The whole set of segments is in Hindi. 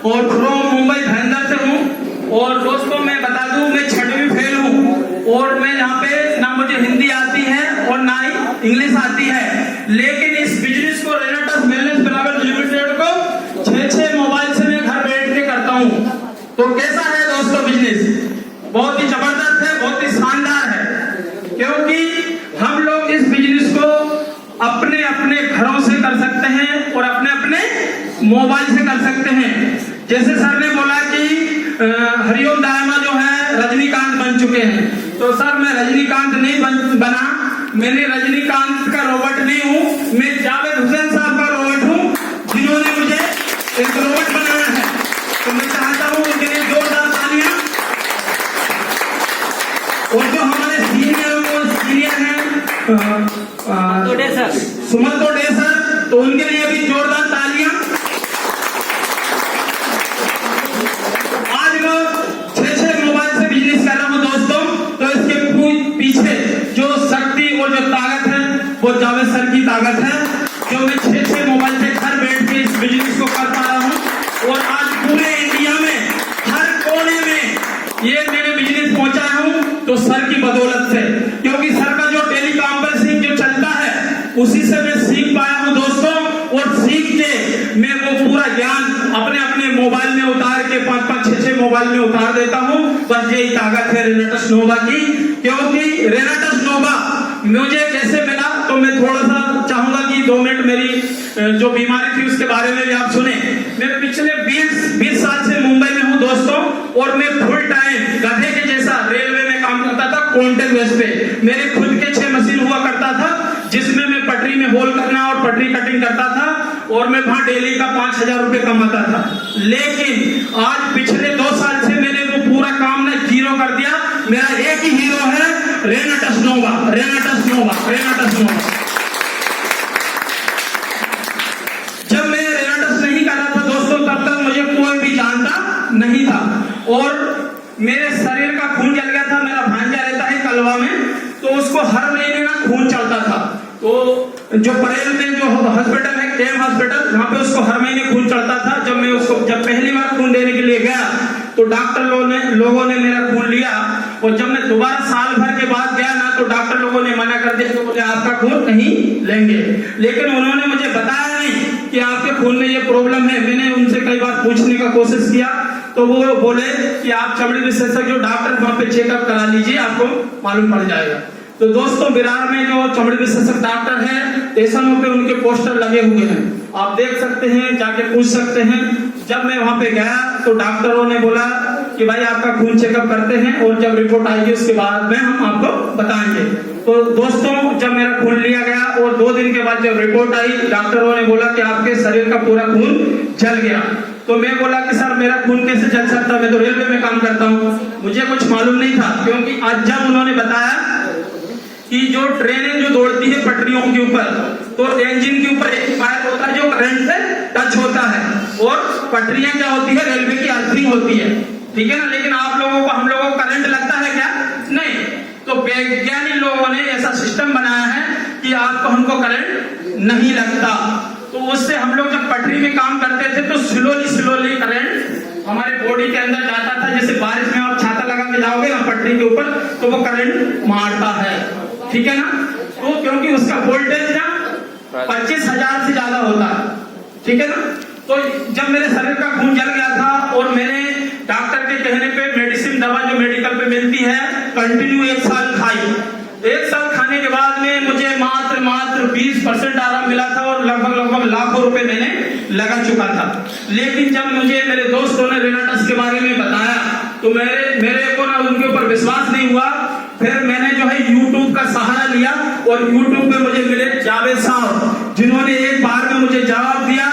और फ्रॉम मुंबई भाईंदर से हूँ। और दोस्तों मैं बता दूं मैं 6वीं फेल हूँ और मैं यहाँ पे ना मुझे हिंदी आती है और ना ही इंग्लिश आती है, लेकिन इस बिजनेस को रेनाटस वेलनेस प्राइवेट लिमिटेड को 6 मोबाइल से मैं घर बैठ के करता हूँ। तो कैसा है दोस्तों बिजनेस? बहुत ही जबरदस्त है, बहुत ही शानदार है, क्योंकि हम लोग इस बिजनेस को अपने अपने घरों से कर सकते हैं और अपने अपने मोबाइल से कर सकते हैं। जैसे सर ने बोला कि हरिओम दायमा जो है रजनीकांत बन चुके हैं, तो सर मैं रजनीकांत नहीं बना, मैंने रजनीकांत का रोबोट नहीं हूँ, मैं जावेद हुसैन साहब का रोबोट हूँ जिन्होंने मुझे एक रोबोट बनाया है। तो मैं चाहता हूँ उनके लिए जोरदार तालियां। और जो हमारे सीनियर हैं सुमन तोडे सर, तो उनके लिए भी जोरदार तालियां। आज मैं 6 मोबाइल से बिजनेस कर रहा हूं दोस्तों, तो इसके पीछे जो शक्ति और जो ताकत है वो जावेद सर की ताकत है, जो मैं 6 मोबाइल से घर बैठ के इस बिजनेस को कर पा रहा हूं। और आज पूरे इंडिया में हर कोने में ये मैंने बिजनेस पहुंचाया हूं तो सर की बदौलत से, क्योंकि सर का जो टेलीकॉन्फ्रेंसिंग जो चलता है उसी से मैं सीख पाया हूं दोस्तों। और सीख के मैं वो पूरा ज्ञान अपने अपने मोबाइल में उतार के 5-5, 6 मोबाइल में उतार देता हूं। बस यही ताकत है रेनाटस नोवा की, क्योंकि रेनाटस नोवा मुझे कैसे मिला तो मैं थोड़ा सा चाहूंगा कि 2 मिनट मेरी जो बीमारी थी उसके बारे में भी आप सुने। मैं पिछले 20 साल से मुंबई में हूं दोस्तों, और मैं फुल टाइम गधे के जैसा रेलवे में काम करता था कॉन्ट्रैक्ट बेस पे। मेरे खुद के 6 मशीन हुआ करता था जिसमें मैं पटरी में होल करना और पटरी कटिंग करता था, और मैं वहां डेली का 5000 रुपए कमाता था। लेकिन आज पिछले 2 साल से मैंने वो पूरा काम ना जीरो कर दिया। मेरा एक ही हीरो है रेनाटस नोवा, रेनाटस नोवा, रेनाटस नोवा। जब मैं रेनाटस नहीं कर रहा था दोस्तों तब तक मुझे कोई भी जानता नहीं था, और मेरे शरीर का खून जल गया था। मेरा भांजा रहता है कलवा में, तो उसको हर महीने ना खून चलता था। तो जो परेल में जो हॉस्पिटल है केम हॉस्पिटल, वहां पे उसको हर महीने खून चढ़ता था। जब पहली बार खून देने के लिए गया तो डॉक्टर लोगों ने मेरा खून लिया, और जब मैं दोबारा साल भर के बाद गया ना तो डॉक्टर लोगों ने मना कर दिया, तो बोले आपका खून नहीं लेंगे। लेकिन उन्होंने मुझे बताया नहीं कि आपके खून में ये प्रॉब्लम है। मैंने उनसे कई बार पूछने का कोशिश किया तो वो बोले कि आप चमड़ी विशेषज्ञ डॉक्टर वहां पे चेकअप करा लीजिए, आपको मालूम पड़ जाएगा। तो दोस्तों विरार में जो चमड़ी विशेषज्ञ डॉक्टर है स्टेशनों पे उनके पोस्टर लगे हुए हैं, आप देख सकते हैं, जाके पूछ सकते हैं। जब मैं वहां पे गया तो डॉक्टरों ने बोला कि भाई आपका खून चेकअप करते हैं और जब रिपोर्ट आएगी उसके बाद में हम आपको बताएंगे। तो दोस्तों जब मेरा खून लिया गया और 2 दिन के बाद जब रिपोर्ट आई, डॉक्टरों ने बोला कि आपके शरीर का पूरा खून जल गया। तो मैं बोला कि सर मेरा खून कैसे जल सकता, मैं तो रेलवे में काम करता हूँ, मुझे कुछ मालूम नहीं था। क्योंकि आज जब उन्होंने बताया कि जो ट्रेनें जो दौड़ती है पटरियों के ऊपर, तो इंजन के ऊपर एक पाइप होता है जो करंट से टच होता है, और पटरियां क्या होती है रेलवे की अर्थिंग होती है, ठीक है ना। लेकिन आप लोगों को हम लोगों को करंट लगता है क्या? नहीं। तो वैज्ञानिक लोगों ने ऐसा सिस्टम बनाया है कि आपको हमको करंट नहीं लगता। तो उससे हम लोग जब पटरी में काम करते थे तो स्लोली करंट हमारे बॉडी के अंदर जाता था। जैसे बारिश में आप छाता लगा के जाओगे ना पटरी के ऊपर तो वो करंट मारता है, ठीक है ना। तो क्योंकि उसका वोल्टेज ना 25,000 से ज्यादा होता है, ठीक है ना। तो जब मेरे शरीर का खून जल गया था और मैंने डॉक्टर के कहने पे मेडिसिन दवा जो मेडिकल पे मिलती है कंटिन्यू 1 साल खाई। 1 साल खाने के बाद में मुझे मात्र 20% आराम मिला था, और लगभग लाखों रुपए मैंने लगा चुका था। लेकिन जब मुझे मेरे दोस्तों ने रेनाटस के बारे में बताया तो मेरे को ना उनके ऊपर विश्वास नहीं हुआ। फिर मैंने जो है YouTube का सहारा लिया, और YouTube पे मुझे मिले जावेद साहब, जिन्होंने एक बार में मुझे जवाब दिया,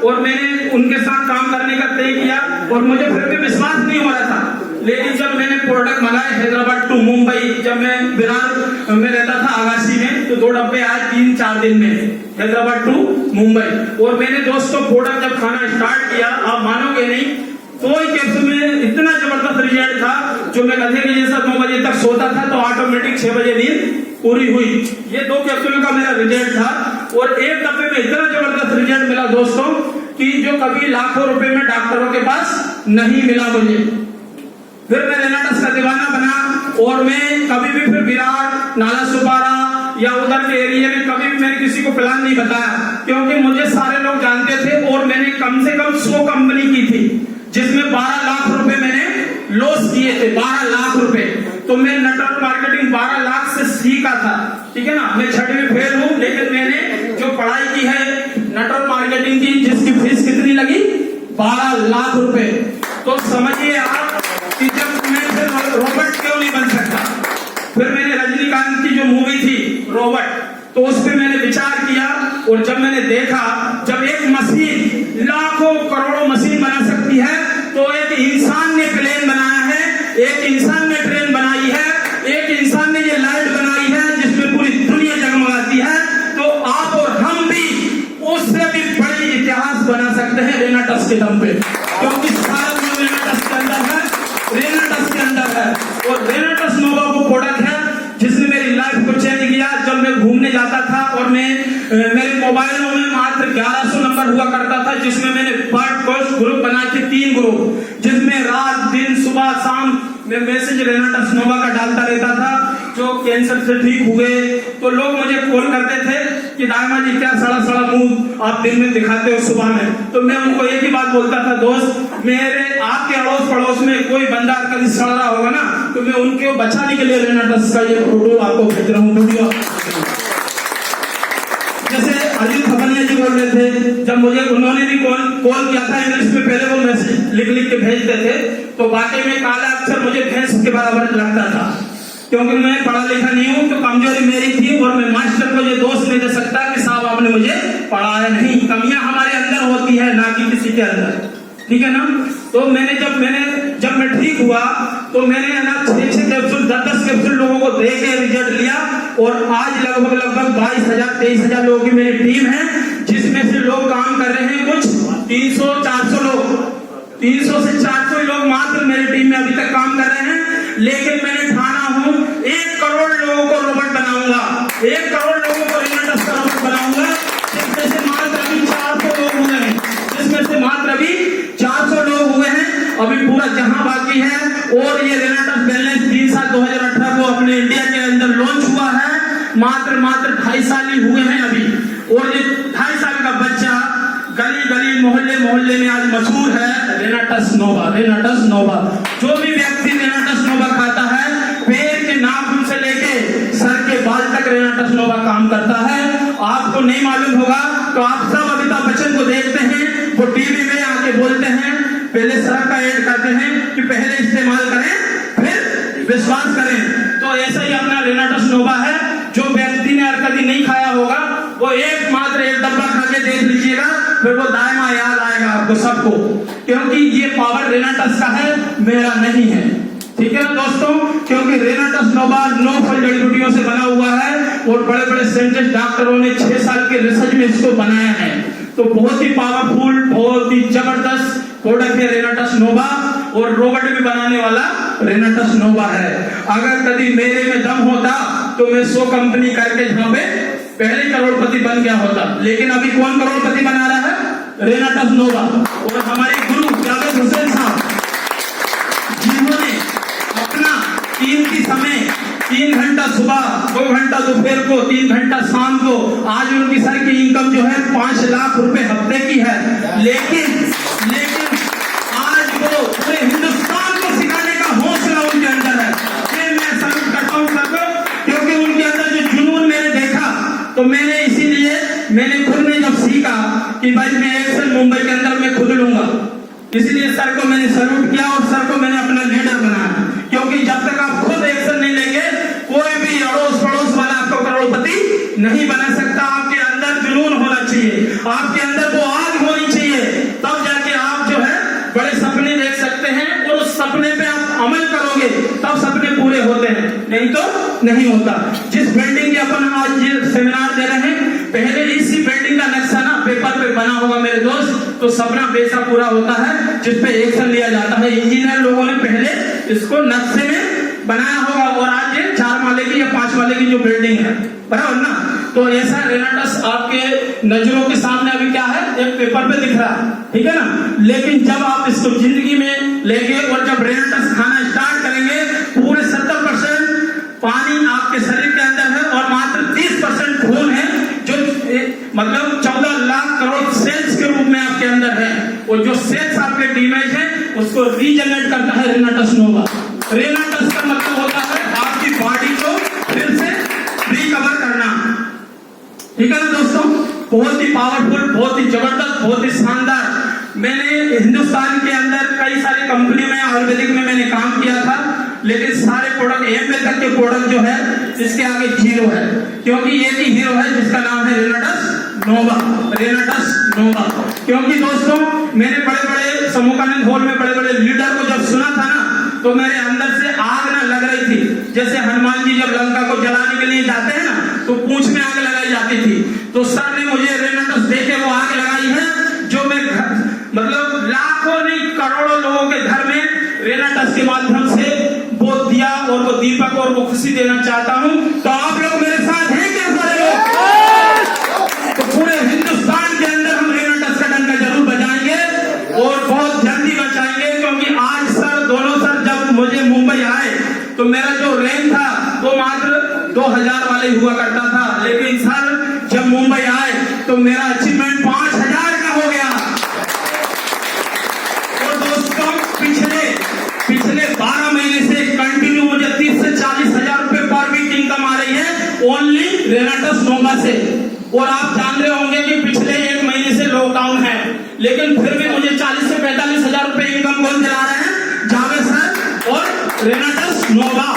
और मैंने उनके साथ काम करने का तय किया। और मुझे फिर भी विश्वास नहीं हो रहा था, लेकिन जब मैंने प्रोडक्ट मंगाए हैदराबाद टू मुंबई, जब मैं विरार में रहता था आगासी में, तो 2 डब्बे आए 3-4 दिन में हैदराबाद टू मुंबई। और मैंने दोस्तों प्रोडक्ट जब खाना स्टार्ट किया, आप मानोगे नहीं, कोई कैप्सूल में इतना जबरदस्त रिजल्ट था। जो मैं गधे के जैसा 9 बजे तक सोता था तो ऑटोमेटिक 6 बजे नींद पूरी हुई। ये 2 कैप्सूल का मेरा रिजल्ट था, और 1 डब्बे में इतना जबरदस्त रिजल्ट मिला दोस्तों कि जो कभी लाखों रुपए में डॉक्टरों के पास नहीं मिला मुझे। फिर मैं रेनाटस का दीवाना बना और मैं कभी भी फिर विराट, नाला सुपारा या उधर के एरिया में कभी भी मैंने किसी को प्लान नहीं बताया, क्योंकि मुझे सारे लोग जानते थे और मैंने कम से कम 100 कंपनी की थी जिसमें 12 लाख रुपए मैंने लॉस किए थे, 12 लाख रुपए। तो मैं नेटवर्क मार्केटिंग 12 लाख से सीखा था, ठीक है ना। मैं 6वीं फेल हूं, लेकिन मैंने जो पढ़ाई की है नेटवर्क मार्केटिंग की, जिसकी फीस कितनी लगी, 12 लाख रुपए। तो समझिए आप कि जब मैं रोबोट क्यों नहीं बन सकता। फिर मैंने रजनीकांत की जो मूवी थी रोबोट, तो उस पर मैंने विचार किया और जब मैंने देखा जब एक मशीन लाखों करोड़ों मशीन बना सकती है, तो एक इंसान ने प्लेन बनाया है, एक इंसान ने ट्रेन बनाई है, एक इंसान ने ये लाइट बनाई है जिसमें पूरी दुनिया जगमगाती है। तो आप और हम भी उससे भी बड़ी इतिहास बना सकते हैं रेनाटस के दम पे, क्योंकि सारा जो रेनाटस के अंदर है, रेनाटस के अंदर है। और रेनाटस नोवा वो प्रोडक्ट है जिसने मेरी लाइफ को चेंज किया। जब मैं घूमने जाता था और मेरे मोबाइलों में मात्र 1100 नंबर हुआ करता था, जिसमें मैंने बर्ड कोर्स ग्रुप बनाए थे, 3 ग्रुप, जिसमें रात दिन सुबह शाम मैं मैसेज रेनाटस नोवा का डालता रहता था। जो कैंसर से ठीक हुए तो लोग मुझे कॉल करते थे कि दामा जी क्या सड़ा सड़ा मुंह आप दिन में दिखाते हो सुबह में। तो मैं उनको एक ही बात बोलता था, दोस्त मेरे आपके अड़ोस पड़ोस में कोई बंदा कभी सड़ रहा होगा ना, तो मैं उनको बचाने के लिए रेनाटस का ये फोटो आपको भेज रहा हूँ वीडियो। जैसे अजीत खपनिया जी बोल रहे थे, जब मुझे उन्होंने भी कॉल किया था इंग्लिश में, पहले वो मैसेज लिख लिख के भेजते थे, तो वाकई में काला अक्षर मुझे भैंस के बराबर लगता था, क्योंकि मैं पढ़ा लिखा नहीं हूं। तो कमजोरी मेरी थी और मैं मास्टर को ये दोष नहीं दे सकता कि साहब आपने मुझे पढ़ाया नहीं। कमियां हमारे अंदर होती है, ना कि किसी के अंदर, ठीक है ना। तो जब मैं ठीक हुआ तो मैंने ना 6 कैप्सूल 10 कैप्सूल लोगों को दे के रिजल्ट लिया, और आज लगभग 22,000-23,000 लोगों की मेरी टीम है, जिसमें से लोग काम कर रहे हैं कुछ 300-400 लोग, 300 से 400 लोग मात्र मेरी टीम में अभी तक काम कर रहे हैं। लेकिन मैंने ठाना हूं 1 करोड़ लोगों को रोबोट बनाऊंगा, 1 करोड़ लोगों को रेनाटस का रोबोट बनाऊंगा, जिसमें से मात्र अभी 400 लोग हुए हैं, जिसमें से मात्र अभी 400 लोग हुए हैं, अभी पूरा जहां बाकी है। और ये रेनाटस बैलेंस 3 साल 2018 को अपने इंडिया के अंदर लॉन्च हुआ है, मात्र 2.5 साल ही हुए हैं अभी। और ये 2.5 साल का बच्चा गली गली मोहल्ले में आज मशहूर है रेनाटस नोवा, रेनाटस नोवा। जो भी व्यक्ति रेनाटस नोवा खाता है, पैर के नाखून से लेके सर के बाल तक रेनाटस नोवा काम करता है। आपको नहीं मालूम होगा तो आप सब अमिताभ बच्चन को देखते हैं, वो टीवी में आके बोलते हैं, पहले सर का ऐड करते हैं कि पहले इस्तेमाल करें फिर विश्वास करें। तो ऐसा ही अपना रेनाटस नोवा है। जो व्यक्ति ने कभी नहीं खाया होगा वो मात्र एक डब्बा खा के देख लीजिएगा, फिर वो दायमा याद आएगा आपको सबको, क्योंकि ये पावर रेनाटस का है, मेरा नहीं है, ठीक है ना दोस्तों। क्योंकि रेनाटस नोवा 9 फल जड़ी बूटियों से बना हुआ है और बड़े बड़े साइंटिस्ट डॉक्टरों ने 6 साल के रिसर्च में इसको बनाया है। तो बहुत ही पावरफुल, बहुत ही जबरदस्त प्रोडक्ट है रेनाटस नोवा, और रोबोट भी बनाने वाला रेनाटस नोवा है। अगर कभी मेरे में दम होता तो मैं 100 कंपनी करके जहां पे पहले करोड़पति बन गया होता। लेकिन अभी कौन करोड़पति बना रहा है? रेनाटस नोवा। और हमारे गुरु जावेद हुसैन साहब, जिन्होंने अपना कीमती समय 3 घंटा सुबह, 2 घंटा दोपहर को, 3 घंटा शाम को, आज उनकी सर की इनकम जो है 5 लाख रुपए हफ्ते की है। लेकिन आज वो पूरे हिंदुस्तान को सिखाने का हौसला उनके अंदर है। फिर मैं सल्यूट करता हूँ सबको, क्योंकि उनके अंदर जो जुनून मैंने देखा, तो मैंने खुद ने जब सीखा कि भाई मैं एक्शन मुंबई के अंदर मैं खुद लूंगा, इसलिए सर को मैंने सल्यूट किया और सर को मैंने अपना लीडर बनाया। क्योंकि जब तक आप खुद एक्शन नहीं लेंगे, कोई भी अड़ोस पड़ोस वाला आपको करोड़पति नहीं बना सकता। आपके अंदर जुनून होना चाहिए, आपके अंदर वो आग होनी चाहिए, तब जाके आप जो है बड़े सपने देख सकते हैं, और उस सपने पे आप अमल करोगे तब सपने पूरे होते हैं, नहीं तो नहीं होता। जिस बिल्डिंग की अपन आज ये सेमिनार दे रहे हैं, पहले इसी बिल्डिंग का नक्शा ना पेपर पे बना होगा मेरे दोस्त, तो सपना वैसा पूरा होता है जिसपे एक्शन लिया जाता है। इंजीनियर लोगों ने पहले इसको नक्शे में बनाया होगा, और आज ये 4 माले की या 5 माले की जो बिल्डिंग है, बराबर ना। तो ऐसा रेनाटस आपके नजरों के सामने अभी क्या है, एक पेपर पे दिख रहा है, ठीक है ना। लेकिन जब आप इसको जिंदगी में लेंगे और जब रेनाटस खाना स्टार्ट करेंगे, पूरे 70% पानी आपके शरीर के अंदर है और मात्र 30% खून है, जो मतलब 14 लाख करोड़ सेल्स के रूप में आपके अंदर है। और जो सेल्स आपके डैमेज है उसको रीजनरेट करता है रेनाटस नोवा। रेनाटस का मतलब होता है आपकी बॉडी को फिर से रिकवर करना, ठीक है ना दोस्तों। बहुत ही पावरफुल, बहुत ही जबरदस्त, बहुत ही शानदार। मैंने हिंदुस्तान के अंदर कई सारी कंपनी में आयुर्वेदिक में मैंने काम किया था, लेकिन सारे प्रोडक्ट एमएल तक के प्रोडक्ट जो है इसके आगे जीरो है, क्योंकि एक ही हीरो है जिसका नाम है रेनाटस नोवा। रेनाटस नोवा क्योंकि दोस्तों मेरे बड़े बड़े समूहानंद हॉल में बड़े बड़े लीडर को जब सुना था ना, तो मेरे अंदर से आग ना लग रही थी। जैसे हनुमान जी जब लंका को जलाने के लिए जाते हैं ना, तो पूंछ में आग लगाई जाती थी। तो सर ने मुझे रेनाटस देके वो आग लगाई है, जो मैं मतलब लाखों नहीं करोड़ों लोगों के घर में रेनाटस के माध्यम से वो दिया और वो दीपक और वो खुशी देना चाहता हूं। तो आप लोग मेरे साथ हैं क्या सारे लोग? तो पूरे हिंदुस्तान के अंदर हम रेनाटस का डंका जरूर बजाएंगे और बहुत जल्दी बचाएंगे, क्योंकि आज सर दोनों सर जब मुझे मुंबई आए तो मेरा जो रैंक था वो मात्र 2000 वाले हुआ करता था, लेकिन सर जब मुंबई आए तो मेरा अचीवमेंट 5000 का हो गया। और दोस्तों पिछले 12 महीने से कंटिन्यू मुझे 30 से 40 हजार रुपए पर वीक इनकम आ रही है ओनली रेनाटस नोवा से। और आप जान रहे होंगे कि पिछले 1 महीने से लॉकडाउन है, लेकिन फिर भी मुझे 40 से 45 हजार रुपए इनकम कौन दिला रहे हैं? जावेद सर और रेनाटस नोवा।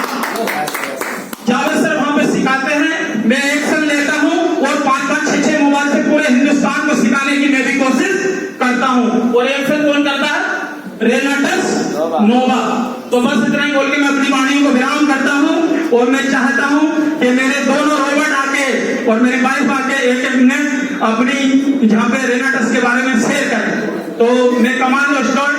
जावेद सर वहां पे सिखाते हैं, मैं एक्शन लेता हूं और 5-5, 6-6 मोबाइल से पूरे हिंदुस्तान को सिखाने की मैं भी कोशिश करता हूं। और एक्शन कौन करता है? रेनाटस नोवा। तो बस इतना ही बोल के मैं अपनी वाणी को विराम करता हूं। और मैं चाहता हूं कि मेरे दोनों रोबोट आके और मेरी वाइफ आके 1-1 मिनट अपनी जहां पे रेनाटस के बारे में शेयर करें। तो मैं कमांडो स्टोर